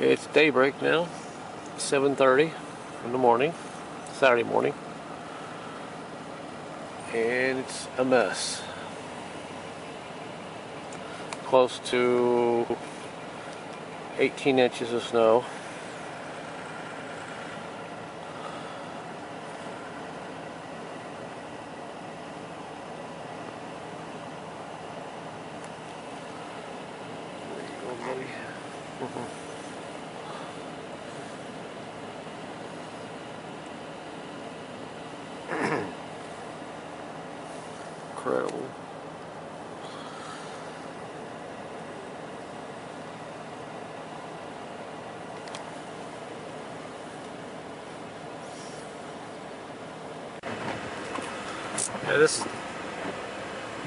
It's daybreak now, 7:30 in the morning, Saturday morning, and it's a mess. Close to 18 inches of snow. There you go, buddy. Incredible. Yeah, this is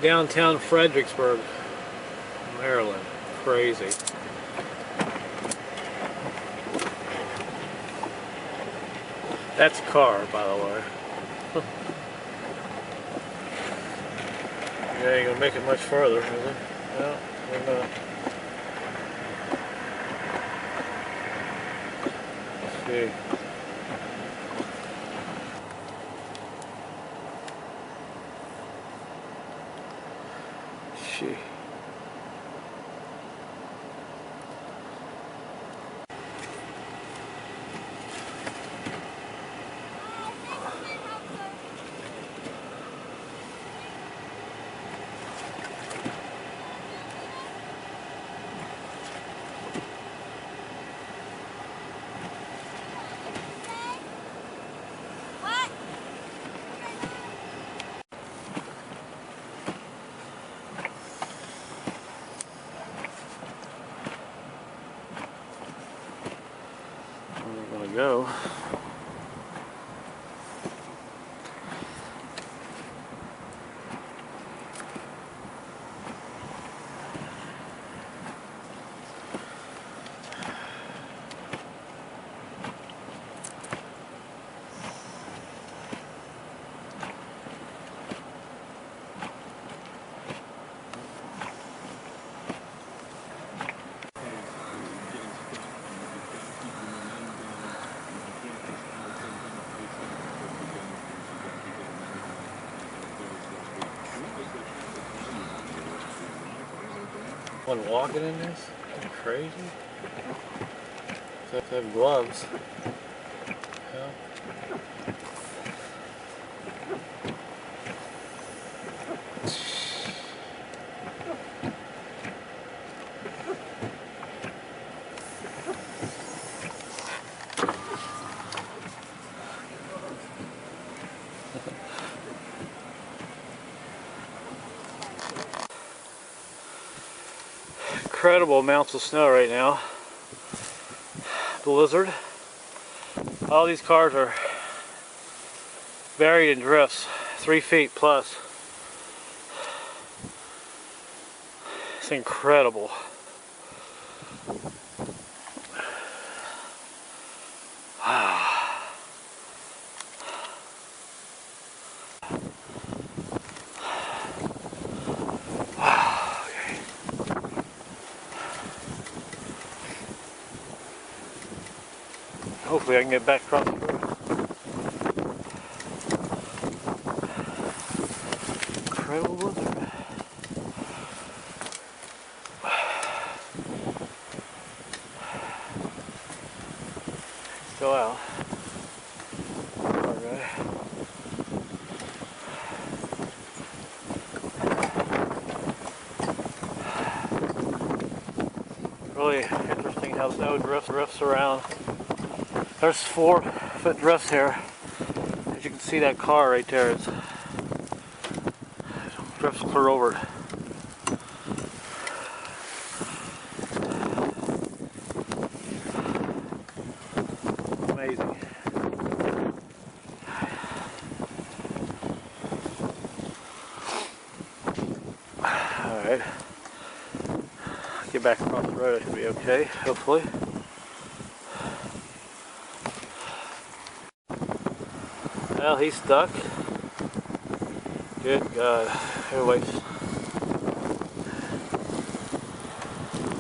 downtown Fredericksburg, Maryland. Crazy. That's a car, by the way. Yeah, ain't gonna make it much further, is it? No, we're not. Let's see. Gee. We're gonna go. One walking in this? Are you crazy? They have to have gloves. Yeah. Incredible amounts of snow right now. Blizzard. All these cars are buried in drifts, 3 feet plus. It's incredible. Hopefully I can get back across the road. Incredible blizzard. Go out. Okay. Really interesting how snow drifts around. There's 4-foot drifts here. As you can see, that car right there is drifts clear over it. Amazing. Alright. Get back across the road, I should be okay, hopefully. Well, he's stuck. Good God. Everybody's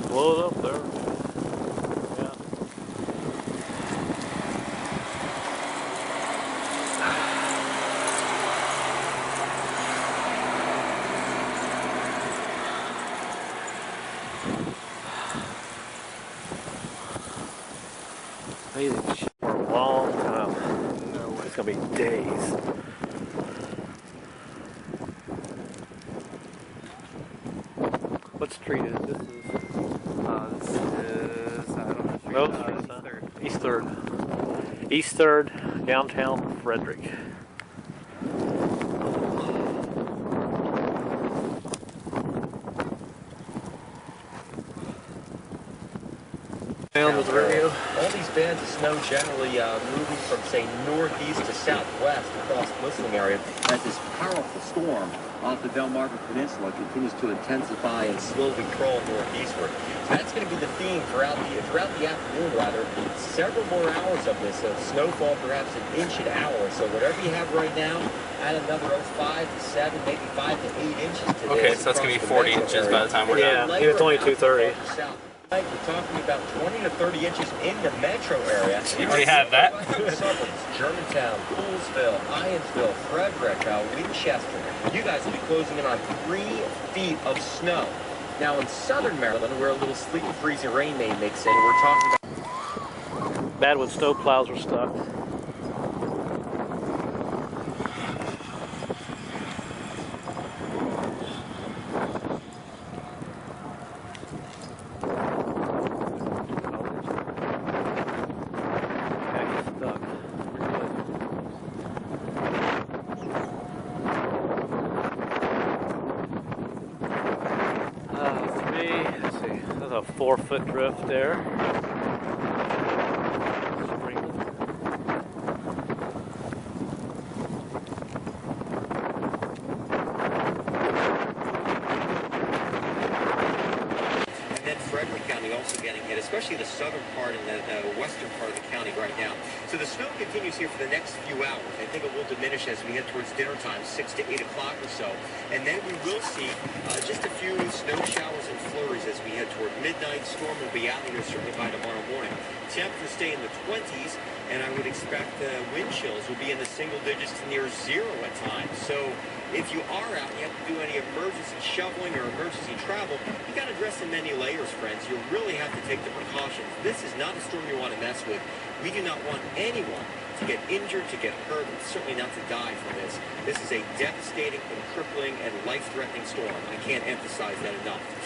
blow it up there. Yeah. amazing for a long time. It's gonna be days. What street is this? I don't know. East 3rd. East 3rd, downtown Frederick. Down with the radio. All these bands of snow generally moving from, say, northeast to southwest across the listening area as this powerful storm off the Delmarva Peninsula continues to intensify and slowly crawl northeastward. So that's going to be the theme throughout the afternoon, rather. Several more hours of this snowfall, perhaps an inch an hour. So whatever you have right now, add another 5 to 7, maybe 5 to 8 inches to this. Okay, so that's going to be 40 inches by the time we're done. Yeah, it's only 2:30. We're talking about 20 to 30 inches in the metro area. You already have that. Suburbs, Germantown, Poolsville, Ionsville, Frederick, Winchester. You guys will be closing in on 3 feet of snow. Now in southern Maryland, where a little sleet and freezing rain may mix in, we're talking about... Bad when snow plows are stuck. Let's see, there's a 4-foot drift there. And then Frederick County also getting hit, especially the southern part and the western part of the county right now. So the snow continues here for the next few hours. I think it will diminish as we head towards dinner time, 6 to 8 o'clock or so. And then we will see just a few snow showers and flurries as we head toward midnight. Storm will be out here certainly by tomorrow morning. Temperatures stay in the 20s, and I would expect wind chills will be in the single digits to near 0 at times. So if you are out and you have to do any emergency shoveling or emergency travel, you got to dress in many layers, friends. You really have to take the precautions. This is not a storm you want to mess with. We do not want anyone to get injured, to get hurt, and certainly not to die from this. This is a devastating and crippling and life-threatening storm. I can't emphasize that enough.